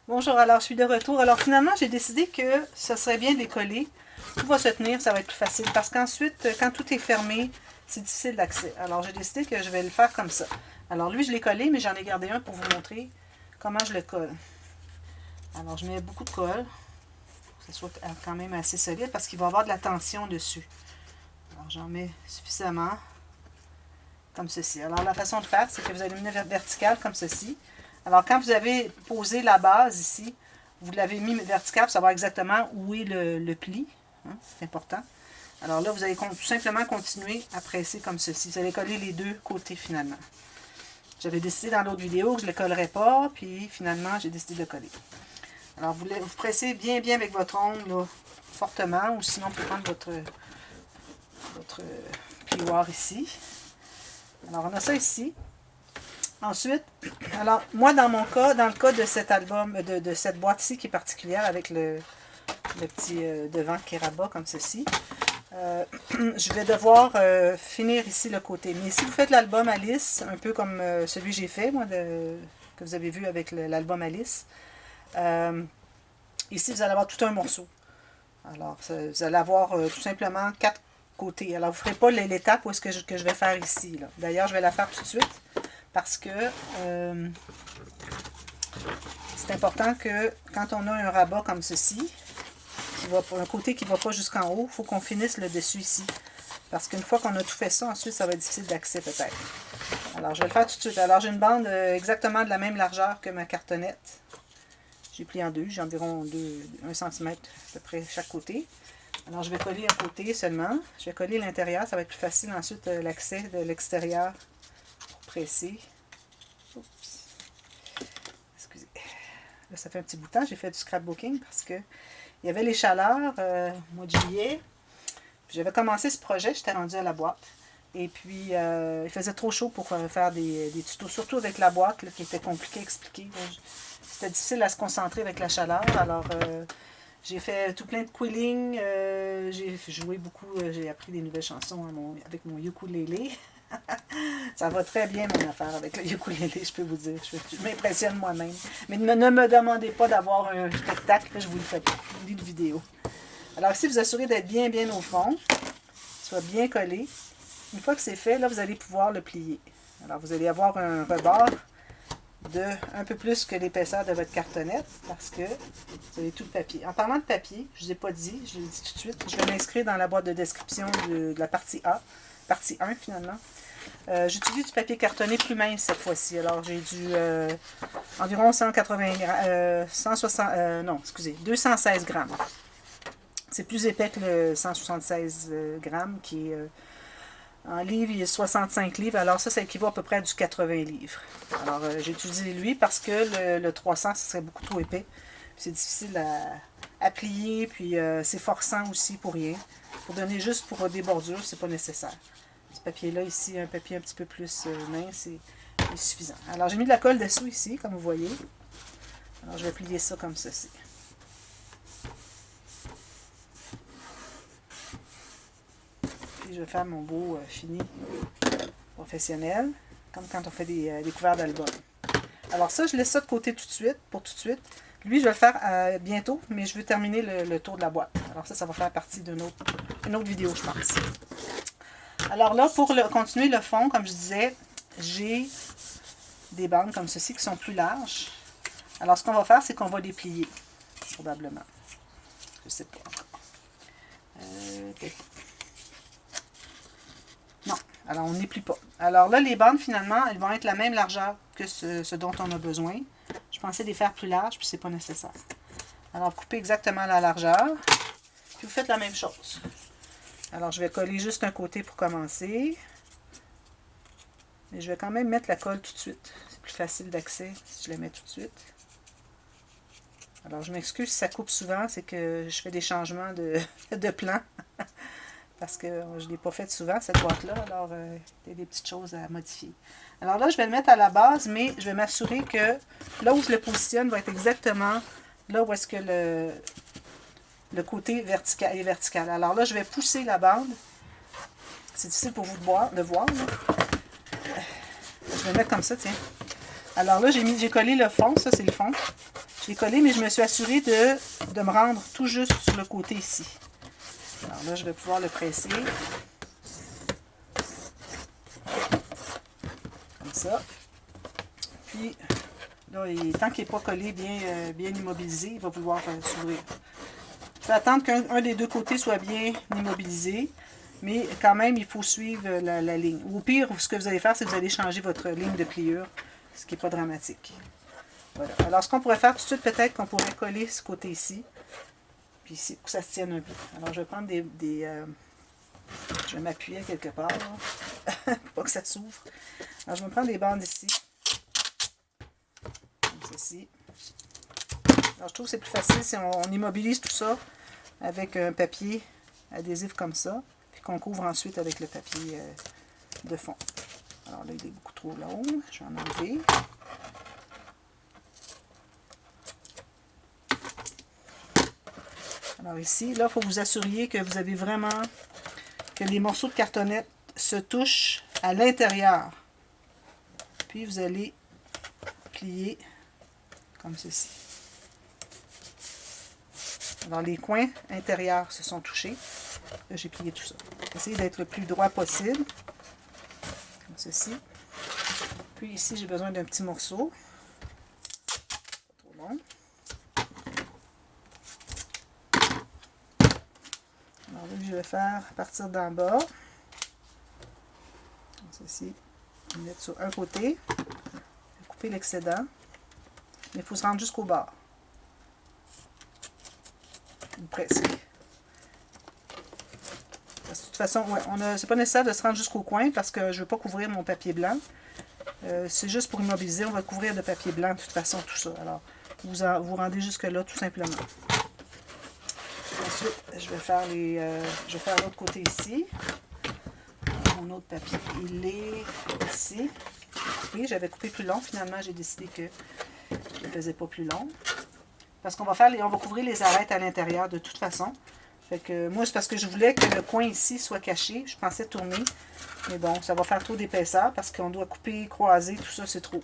Bonjour, alors je suis de retour. Alors finalement, j'ai décidé que ce serait bien de les coller. Tout va se tenir, ça va être plus facile. Parce qu'ensuite, quand tout est fermé, c'est difficile d'accès. Alors j'ai décidé que je vais le faire comme ça. Alors lui, je l'ai collé, mais j'en ai gardé un pour vous montrer comment je le colle. Alors je mets beaucoup de colle, pour que ce soit quand même assez solide, parce qu'il va y avoir de la tension dessus. Alors j'en mets suffisamment, comme ceci. Alors la façon de faire, c'est que vous allez mener vertical comme ceci. Alors, quand vous avez posé la base ici, vous l'avez mis vertical pour savoir exactement où est le pli. Hein, c'est important. Alors là, vous allez tout simplement continuer à presser comme ceci. Vous allez coller les deux côtés finalement. J'avais décidé dans l'autre vidéo que je ne le collerais pas, puis finalement, j'ai décidé de le coller. Alors, vous pressez bien avec votre ongle, là, fortement, ou sinon, vous pouvez prendre votre plioir ici. Alors, on a ça ici. Ensuite, alors moi dans mon cas, dans le cas de cet album, de cette boîte-ci qui est particulière avec le petit devant qui rabat comme ceci, je vais devoir finir ici le côté. Mais si vous faites l'album Alice, un peu comme celui que j'ai fait, moi, que vous avez vu avec l'album Alice, ici vous allez avoir tout un morceau. Alors, vous allez avoir tout simplement 4 côtés. Alors, vous ne ferez pas l'étape où est-ce que je vais faire ici. D'ailleurs, je vais la faire tout de suite. Parce que c'est important que quand on a un rabat comme ceci, un côté qui ne va pas jusqu'en haut, il faut qu'on finisse le dessus ici. Parce qu'une fois qu'on a tout fait ça, ensuite ça va être difficile d'accès peut-être. Alors je vais le faire tout de suite. Alors j'ai une bande exactement de la même largeur que ma cartonnette. J'ai plié en deux, j'ai environ 1 cm à peu près chaque côté. Alors je vais coller un côté seulement. Je vais coller l'intérieur, ça va être plus facile ensuite l'accès de l'extérieur. Presser. Oups. Excusez. Là, ça fait un petit bout de temps. J'ai fait du scrapbooking parce que il y avait les chaleurs au mois de juillet. J'avais commencé ce projet, j'étais rendue à la boîte. Et puis, il faisait trop chaud pour faire des tutos, surtout avec la boîte là, qui était compliquée à expliquer. C'était difficile à se concentrer avec la chaleur. Alors, j'ai fait tout plein de quilling. J'ai joué beaucoup, j'ai appris des nouvelles chansons avec mon ukulélé. Ça va très bien mon affaire avec le ukulélé, je peux vous dire. Je m'impressionne moi-même. Mais ne me demandez pas d'avoir un spectacle, je vous le fais pas. Je lis de vidéo. Alors ici, vous assurez d'être bien au fond, soit bien collé. Une fois que c'est fait, là, vous allez pouvoir le plier. Alors, vous allez avoir un rebord de un peu plus que l'épaisseur de votre cartonnette parce que vous avez tout le papier. En parlant de papier, je ne vous ai pas dit, je le dis tout de suite, je vais m'inscrire dans la boîte de description de la partie A, partie 1 finalement. J'utilise du papier cartonné plus mince cette fois-ci. Alors j'ai du environ 180 216 grammes. C'est plus épais que le 176 grammes qui est en livres, il est 65 livres. Alors ça équivaut à peu près à du 80 livres. Alors j'ai utilisé lui parce que le 300, ce serait beaucoup trop épais. C'est difficile à plier, puis c'est forçant aussi pour rien. Pour donner juste pour des bordures, c'est pas nécessaire. Ce papier-là, ici, un papier un petit peu plus mince, c'est suffisant. Alors, j'ai mis de la colle dessous ici, comme vous voyez. Alors, je vais plier ça comme ceci. Puis, je vais faire mon beau fini professionnel, comme quand on fait des couverts d'album. Alors, ça, je laisse ça de côté tout de suite, pour tout de suite. Lui, je vais le faire bientôt, mais je veux terminer le tour de la boîte. Alors, ça va faire partie d'une autre vidéo, je pense. Alors là, pour continuer le fond, comme je disais, j'ai des bandes comme ceci qui sont plus larges. Alors, ce qu'on va faire, c'est qu'on va les plier, probablement. Je ne sais pas encore. Non, alors on ne les plie pas. Alors là, les bandes, finalement, elles vont être la même largeur que ce dont on a besoin. Je pensais les faire plus larges, puis c'est pas nécessaire. Alors, vous coupez exactement la largeur, puis vous faites la même chose. Alors, je vais coller juste un côté pour commencer. Mais je vais quand même mettre la colle tout de suite. C'est plus facile d'accès si je la mets tout de suite. Alors, je m'excuse si ça coupe souvent. C'est que je fais des changements de plan. Parce que je ne l'ai pas fait souvent, cette boîte-là. Alors, il y a des petites choses à modifier. Alors là, je vais le mettre à la base, mais je vais m'assurer que là où je le positionne va être exactement là où est-ce que le côté vertical est vertical. Alors là, je vais pousser la bande. C'est difficile pour vous de voir. Là. Je vais mettre comme ça, tiens. Alors là, j'ai collé le fond, ça c'est le fond. Je l'ai collé, mais je me suis assurée de me rendre tout juste sur le côté ici. Alors là, je vais pouvoir le presser. Comme ça. Puis, là, tant qu'il n'est pas collé, bien immobilisé, il va vouloir s'ouvrir. Je vais attendre qu'un des deux côtés soit bien immobilisé, mais quand même, il faut suivre la ligne. Ou au pire, ce que vous allez faire, c'est que vous allez changer votre ligne de pliure, ce qui n'est pas dramatique. Voilà. Alors, ce qu'on pourrait faire tout de suite, peut-être qu'on pourrait coller ce côté ici, puis ici, pour que ça se tienne un peu. Alors, je vais prendre je vais m'appuyer quelque part, pour pas que ça s'ouvre. Alors, je vais prendre des bandes ici, comme ceci. Alors, je trouve que c'est plus facile si on immobilise tout ça avec un papier adhésif comme ça, puis qu'on couvre ensuite avec le papier de fond. Alors là, il est beaucoup trop long, je vais en enlever. Alors ici, là, il faut vous assurer que vous avez vraiment, que les morceaux de cartonnette se touchent à l'intérieur. Puis vous allez plier comme ceci. Alors les coins intérieurs se sont touchés. Là, j'ai plié tout ça. Essayez d'être le plus droit possible. Comme ceci. Puis ici, j'ai besoin d'un petit morceau. Pas trop long. Alors là, je vais faire à partir d'en bas. Comme ceci. Je vais mettre sur un côté. Je vais couper l'excédent. Mais il faut se rendre jusqu'au bord. Vous pressez. Parce que de toute façon, ouais, c'est pas nécessaire de se rendre jusqu'au coin parce que je ne veux pas couvrir mon papier blanc. C'est juste pour immobiliser, on va couvrir de papier blanc de toute façon tout ça. Alors, vous rendez jusque là tout simplement. Ensuite, je vais faire l'autre côté ici. Mon autre papier, il est ici. Oui, j'avais coupé plus long. Finalement, j'ai décidé que je ne le faisais pas plus long. Parce qu'on va couvrir les arêtes à l'intérieur de toute façon. Fait que moi, c'est parce que je voulais que le coin ici soit caché. Je pensais tourner. Mais bon, ça va faire trop d'épaisseur parce qu'on doit couper, croiser, tout ça, c'est trop.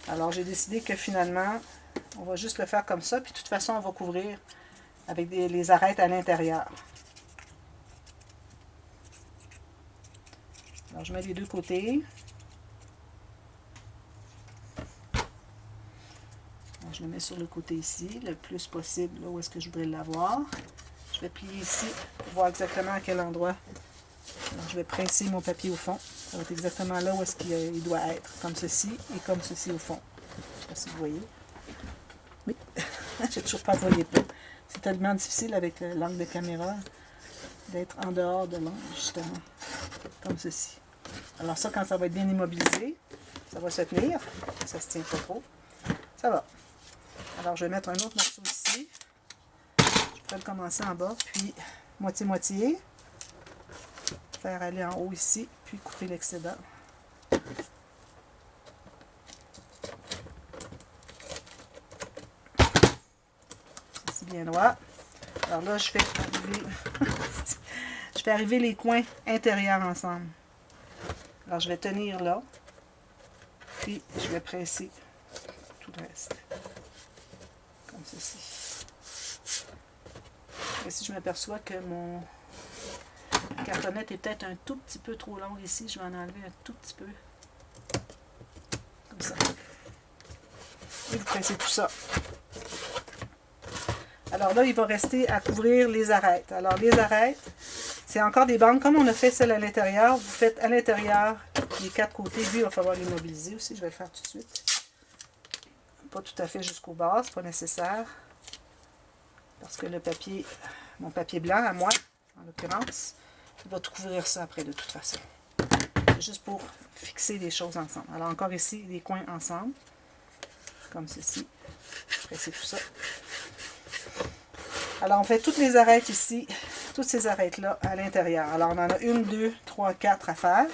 Alors, j'ai décidé que finalement, on va juste le faire comme ça. Puis de toute façon, on va couvrir avec les arêtes à l'intérieur. Alors, je mets les deux côtés. Alors, je le mets sur le côté ici, le plus possible, là où est-ce que je voudrais l'avoir. Je vais plier ici pour voir exactement à quel endroit. Alors, je vais presser mon papier au fond. Ça va être exactement là où est-ce qu'il doit être, comme ceci et comme ceci au fond. Je ne sais pas si vous voyez. Oui, j'ai toujours pas voyé pas. C'est tellement difficile avec l'angle de caméra d'être en dehors de l'angle, justement, comme ceci. Alors ça, quand ça va être bien immobilisé, ça va se tenir. Ça ne se tient pas trop. Ça va. Alors, je vais mettre un autre morceau ici. Je peux le commencer en bas, puis moitié-moitié. Faire aller en haut ici, puis couper l'excédent. C'est bien droit. Alors là, je fais arriver les coins intérieurs ensemble. Alors, je vais tenir là, puis je vais presser tout le reste. Comme ceci. Et si je m'aperçois que mon cartonnette est peut-être un tout petit peu trop longue ici, je vais en enlever un tout petit peu. Comme ça. Et vous pressez tout ça. Alors là, il va rester à couvrir les arêtes. Alors les arêtes, c'est encore des bandes. Comme on a fait celle à l'intérieur, vous faites à l'intérieur les quatre côtés. Lui, il va falloir l'immobiliser aussi. Je vais le faire tout de suite. Pas tout à fait jusqu'au bas, c'est pas nécessaire. Parce que le papier, mon papier blanc à moi, en l'occurrence, il va tout couvrir ça après de toute façon. C'est juste pour fixer les choses ensemble. Alors encore ici, les coins ensemble. Comme ceci. Pressez tout ça. Alors on fait toutes les arêtes ici, toutes ces arêtes-là à l'intérieur. Alors on en a 1, 2, 3, 4 à faire.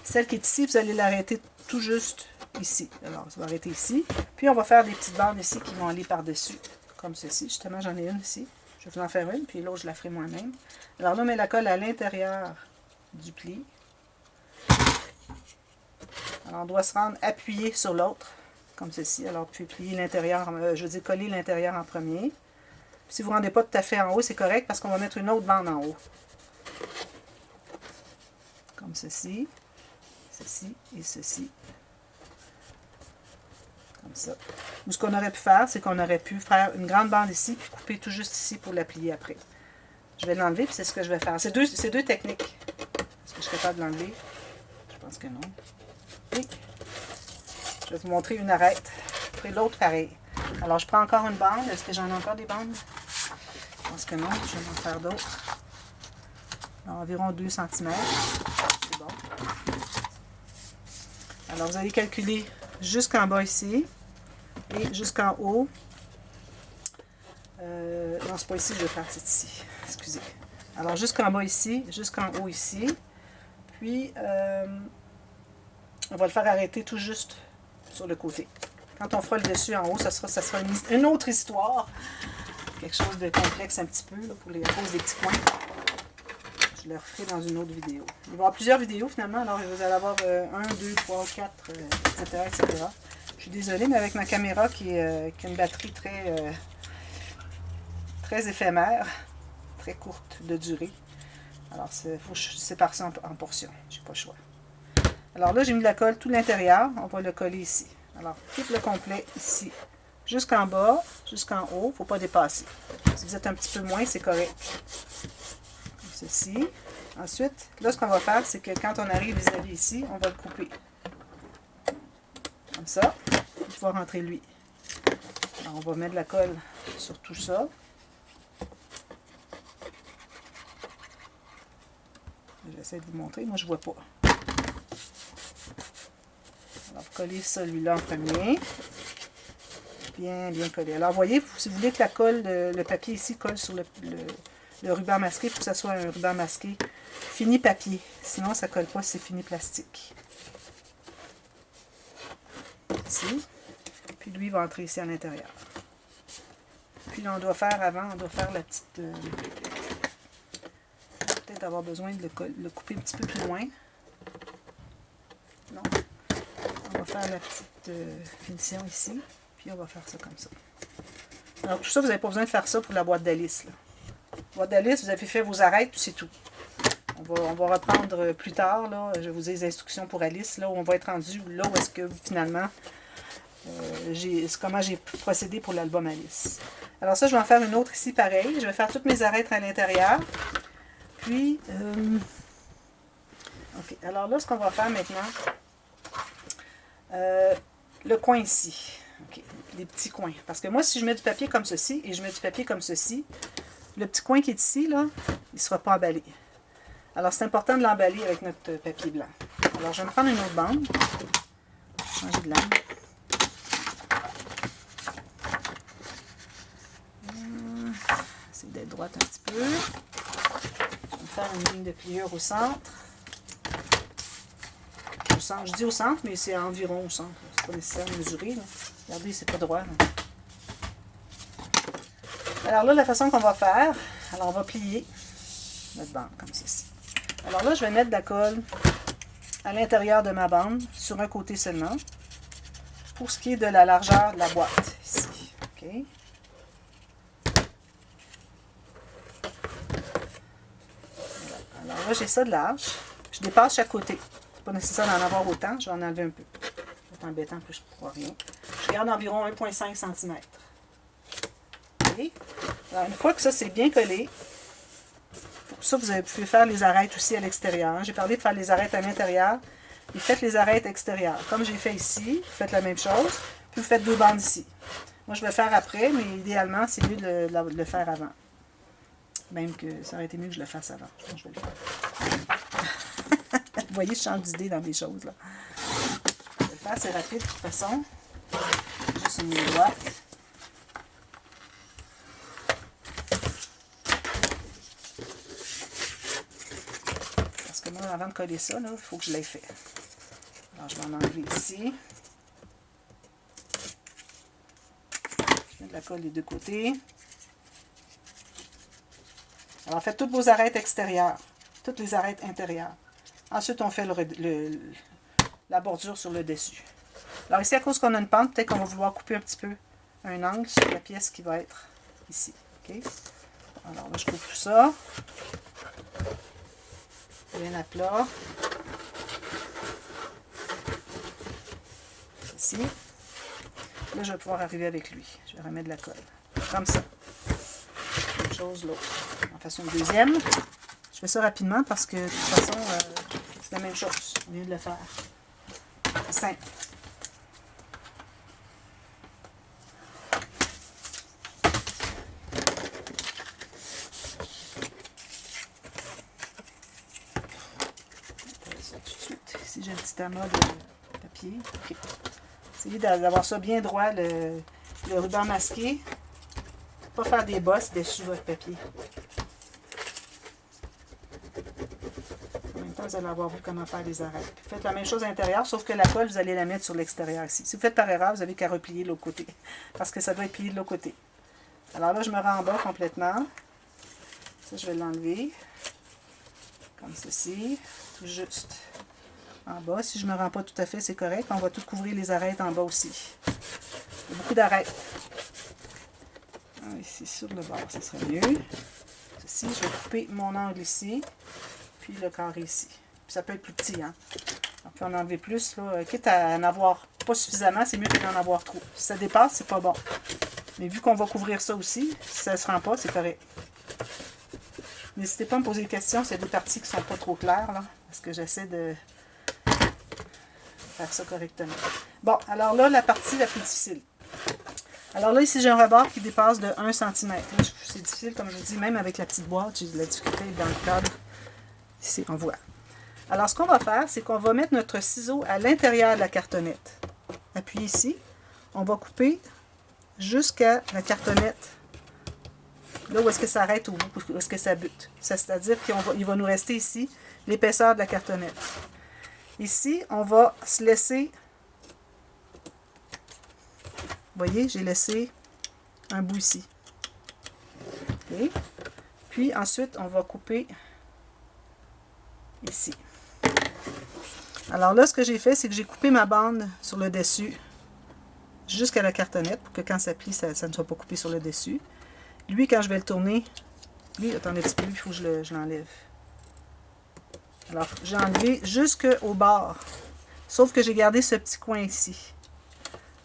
Celle qui est ici, vous allez l'arrêter tout juste ici. Alors ça va arrêter ici. Puis on va faire des petites bandes ici qui vont aller par-dessus. Comme ceci. Justement, j'en ai une ici. Je vais vous en faire une, puis l'autre, je la ferai moi-même. Alors là, on met la colle à l'intérieur du pli. Alors, on doit se rendre appuyé sur l'autre, comme ceci. Alors, puis plier l'intérieur, je veux dire coller l'intérieur en premier. Si vous ne rendez pas tout à fait en haut, c'est correct parce qu'on va mettre une autre bande en haut. Comme ceci, ceci et ceci. Comme ça. Ou ce qu'on aurait pu faire, c'est qu'on aurait pu faire une grande bande ici, puis couper tout juste ici pour la plier après. Je vais l'enlever, puis c'est ce que je vais faire. C'est deux techniques. Est-ce que je suis capable de l'enlever? Je pense que non. Oui. Je vais vous montrer une arête. Après l'autre, pareil. Alors, je prends encore une bande. Est-ce que j'en ai encore des bandes? Je pense que non. Je vais en faire d'autres. Environ 2 cm. C'est bon. Alors, vous allez calculer jusqu'en bas ici et jusqu'en haut. Non, c'est pas ici que je vais faire, c'est ici. Excusez. Alors, jusqu'en bas ici, jusqu'en haut ici. Puis, on va le faire arrêter tout juste sur le côté. Quand on fera le dessus en haut, ça sera une autre histoire. Quelque chose de complexe un petit peu là, à cause des petits coins. Je le referai dans une autre vidéo. Il va y avoir plusieurs vidéos finalement. Alors, vous allez avoir 1, 2, 3, 4, etc., etc. Je suis désolée, mais avec ma caméra qui a une batterie très éphémère, très courte de durée. Alors, il faut que je sépare ça en portions. Je n'ai pas le choix. Alors là, j'ai mis de la colle tout l'intérieur. On va le coller ici. Alors, tout le complet ici. Jusqu'en bas, jusqu'en haut. Il ne faut pas dépasser. Si vous êtes un petit peu moins, c'est correct. Comme ceci. Ensuite, là, ce qu'on va faire, c'est que quand on arrive vis-à-vis ici, on va le couper. Comme ça. Pour pouvoir rentrer lui. Alors, on va mettre de la colle sur tout ça. J'essaie de vous montrer. Moi, je ne vois pas. Alors, vous collez celui-là en premier. Bien collé. Alors, vous voyez, si vous voulez que la colle, le papier ici colle sur le ruban masqué, il faut que ça soit un ruban masqué fini papier. Sinon, ça ne colle pas, c'est fini plastique. Ici. Puis lui, il va entrer ici à l'intérieur. Puis là, on doit faire la petite... peut-être avoir besoin de le couper un petit peu plus loin. Non. On va faire la petite finition ici. Puis on va faire ça comme ça. Alors tout ça, vous n'avez pas besoin de faire ça pour la boîte d'Alice. La boîte d'Alice, vous avez fait vos arêtes, puis c'est tout. On va reprendre plus tard. Là, je vais vous dire les instructions pour Alice. Là où on va être rendu, là où est-ce que finalement, comment j'ai procédé pour l'album Alice. Alors ça, je vais en faire une autre ici pareil. Je vais faire toutes mes arêtes à l'intérieur. Puis, ok. Alors là, ce qu'on va faire maintenant, le coin ici. Ok, les petits coins. Parce que moi, si je mets du papier comme ceci et je mets du papier comme ceci, le petit coin qui est ici, là, il ne sera pas emballé. Alors, c'est important de l'emballer avec notre papier blanc. Alors, je vais me prendre une autre bande. Changer de langue. Essayer d'être droite un petit peu. Je vais faire une ligne de pliure au centre. Je dis au centre, mais c'est environ au centre. C'est pas nécessairement mesuré. Là. Regardez, c'est pas droit. Là. Alors là, la façon qu'on va faire, alors on va plier notre bande comme ceci. Alors là, je vais mettre de la colle à l'intérieur de ma bande, sur un côté seulement, pour ce qui est de la largeur de la boîte, ici. OK. Voilà. Alors là, j'ai ça de large. Je dépasse chaque côté. C'est pas nécessaire d'en avoir autant, je vais en enlever un peu. C'est embêtant, plus je ne vois rien. Je garde environ 1,5 cm. Okay. Alors, une fois que ça c'est bien collé, pour ça vous pouvez faire les arêtes aussi à l'extérieur. J'ai parlé de faire les arêtes à l'intérieur. Et faites les arêtes extérieures. Comme j'ai fait ici, vous faites la même chose. Puis vous faites 2 bandes ici. Moi je vais le faire après, mais idéalement c'est mieux de le faire avant. Même que ça aurait été mieux que je le fasse avant. Je pense que je vais le faire. Vous voyez, je change d'idée dans des choses là. Je vais le faire, c'est rapide de toute façon. Juste une ligne droite. Parce que moi, avant de coller ça, il faut que je l'aie fait. Alors, je vais en enlever ici. Je mets de la colle des deux côtés. Alors, faites toutes vos arêtes extérieures. Toutes les arêtes intérieures. Ensuite, on fait la bordure sur le dessus. Alors ici, à cause qu'on a une pente, peut-être qu'on va vouloir couper un petit peu un angle sur la pièce qui va être ici. Okay? Alors là, je coupe tout ça. Bien à plat. Ici. Là, je vais pouvoir arriver avec lui. Je vais remettre de la colle. Comme ça. Même chose l'autre. En façon une deuxième. Je fais ça rapidement parce que de toute façon, c'est la même chose. On vient de le faire. C'est simple. Ici, j'ai un petit amas de papier. Okay. Essayez d'avoir ça bien droit, le ruban masqué. Pas faire des bosses dessus votre papier. En même temps, vous allez avoir vu comment faire les arêtes. Puis faites la même chose à l'intérieur, sauf que la colle, vous allez la mettre sur l'extérieur ici. Si vous faites par erreur, vous n'avez qu'à replier de l'autre côté. Parce que ça doit être plié de l'autre côté. Alors là, je me rends en bas complètement. Ça, je vais l'enlever. Comme ceci. Tout juste. En bas. Si je ne me rends pas tout à fait, c'est correct. On va tout couvrir les arêtes en bas aussi. Il y a beaucoup d'arêtes. Ici, sur le bord, ce serait mieux. Ceci, je vais couper mon angle ici. Puis le carré ici. Puis ça peut être plus petit, hein. On peut en enlever plus, là. Quitte à en avoir pas suffisamment, c'est mieux que d'en avoir trop. Si ça dépasse, c'est pas bon. Mais vu qu'on va couvrir ça aussi, si ça ne se rend pas, c'est correct. N'hésitez pas à me poser des questions s'il y a des parties qui ne sont pas trop claires, là. Parce que j'essaie de faire ça correctement. Bon, alors là, la partie la plus difficile. Alors là, ici, j'ai un rebord qui dépasse de 1 cm. C'est difficile, comme je vous dis, même avec la petite boîte, j'ai de la difficulté dans le cadre. Ici, on voit. Alors, ce qu'on va faire, c'est qu'on va mettre notre ciseau à l'intérieur de la cartonnette. Appuyez ici. On va couper jusqu'à la cartonnette. Là où est-ce que ça arrête au bout, où est-ce que ça bute. C'est-à-dire qu'il va nous rester ici l'épaisseur de la cartonnette. Ici, on va se laisser... Vous voyez, j'ai laissé un bout ici. Okay. Puis ensuite, on va couper ici. Alors là, ce que j'ai fait, c'est que j'ai coupé ma bande sur le dessus jusqu'à la cartonnette pour que quand ça plie, ça ne soit pas coupé sur le dessus. Lui, quand je vais le tourner, lui, attendez un petit peu, il faut que je l'enlève. Alors, j'ai enlevé jusqu'au bord, sauf que j'ai gardé ce petit coin ici.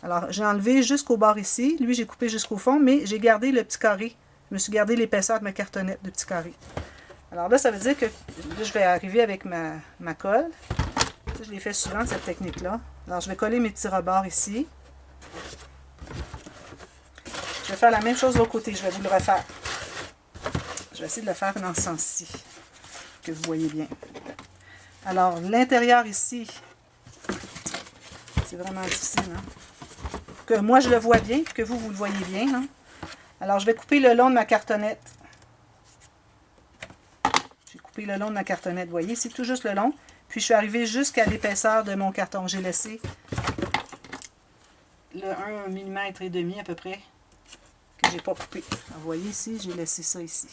Alors, j'ai enlevé jusqu'au bord ici. Lui, j'ai coupé jusqu'au fond, mais j'ai gardé le petit carré. Je me suis gardé l'épaisseur de ma cartonnette de petit carré. Alors là, ça veut dire que là, je vais arriver avec ma colle. Ça, je l'ai fait souvent, cette technique-là. Alors, je vais coller mes petits rebords ici. Je vais faire la même chose de l'autre côté. Je vais vous le refaire. Je vais essayer de le faire dans ce sens-ci, que vous voyez bien. Alors, l'intérieur ici, c'est vraiment difficile, hein? Que moi je le vois bien, que vous le voyez bien. Hein? Alors je vais couper le long de ma cartonnette. J'ai coupé le long de ma cartonnette, vous voyez, c'est tout juste le long. Puis je suis arrivée jusqu'à l'épaisseur de mon carton. J'ai laissé le 1 mm et demi à peu près, que j'ai pas coupé. Alors, vous voyez ici, j'ai laissé ça ici.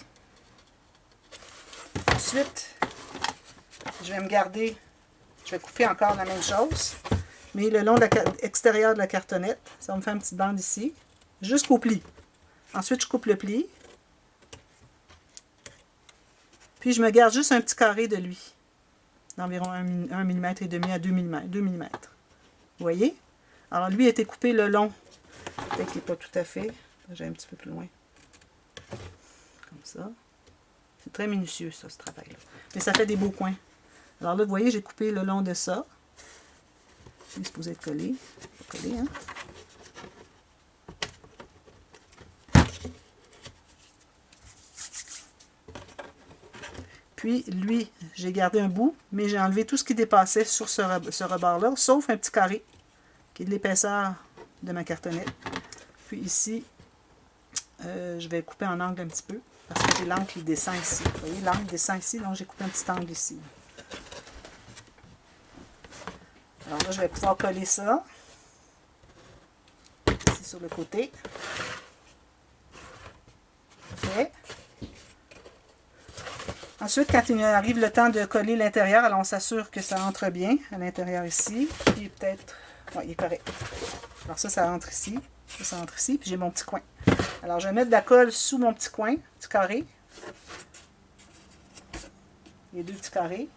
Ensuite, je vais me garder, je vais couper encore la même chose. Mais le long de l'extérieur de la cartonnette, ça va me faire une petite bande ici, jusqu'au pli. Ensuite, je coupe le pli. Puis, je me garde juste un petit carré de lui, d'environ 1 mm et demi à 2 mm. 2 mm. Vous voyez? Alors, lui a été coupé le long. Peut-être qu'il n'est pas tout à fait. J'ai un petit peu plus loin. Comme ça. C'est très minutieux, ça, ce travail-là. Mais ça fait des beaux coins. Alors là, vous voyez, j'ai coupé le long de ça. Il est supposé être collé. Collé, hein? Puis, lui, j'ai gardé un bout, mais j'ai enlevé tout ce qui dépassait sur ce rebord-là, sauf un petit carré, qui est de l'épaisseur de ma cartonnette. Puis ici, je vais couper en angle un petit peu, parce que j'ai l'angle qui descend ici. Vous voyez, l'angle descend ici, donc j'ai coupé un petit angle ici. Alors là, je vais pouvoir coller ça, ici sur le côté. Fait. Ensuite, quand il arrive le temps de coller l'intérieur, alors on s'assure que ça entre bien à l'intérieur ici. Puis peut-être... Oui, il est correct. Alors ça rentre ici. Ça rentre ici. Puis j'ai mon petit coin. Alors je vais mettre de la colle sous mon petit coin, petit carré. Les deux petits carrés.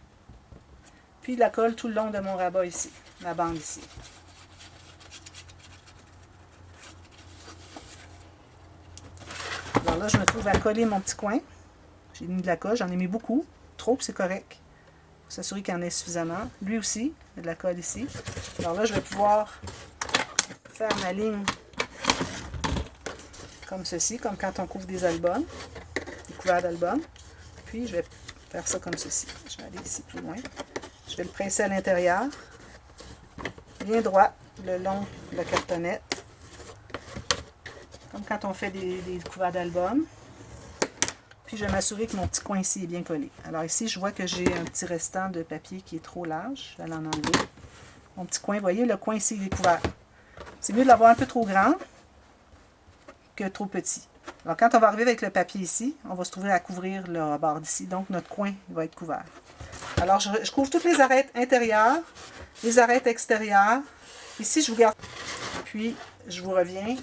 Puis de la colle tout le long de mon rabat ici. La bande ici. Alors là, je me trouve à coller mon petit coin. J'ai mis de la colle, j'en ai mis beaucoup. Trop, c'est correct. Il faut s'assurer qu'il y en ait suffisamment. Lui aussi, il y a de la colle ici. Alors là, je vais pouvoir faire ma ligne comme ceci, comme quand on couvre des albums, des couverts d'albums. Puis, je vais faire ça comme ceci. Je vais aller ici plus loin. Je vais le presser à l'intérieur. Bien droit, le long de la cartonnette. Comme quand on fait des couverts d'albums. Puis je vais m'assurer que mon petit coin ici est bien collé. Alors ici, je vois que j'ai un petit restant de papier qui est trop large. Je vais l'en enlever. Mon petit coin, vous voyez, le coin ici, il est couvert. C'est mieux de l'avoir un peu trop grand que trop petit. Alors quand on va arriver avec le papier ici, on va se trouver à couvrir le rebord d'ici. Donc notre coin va être couvert. Alors je couvre toutes les arêtes intérieures, les arêtes extérieures. Ici, je vous garde. Puis je vous reviens.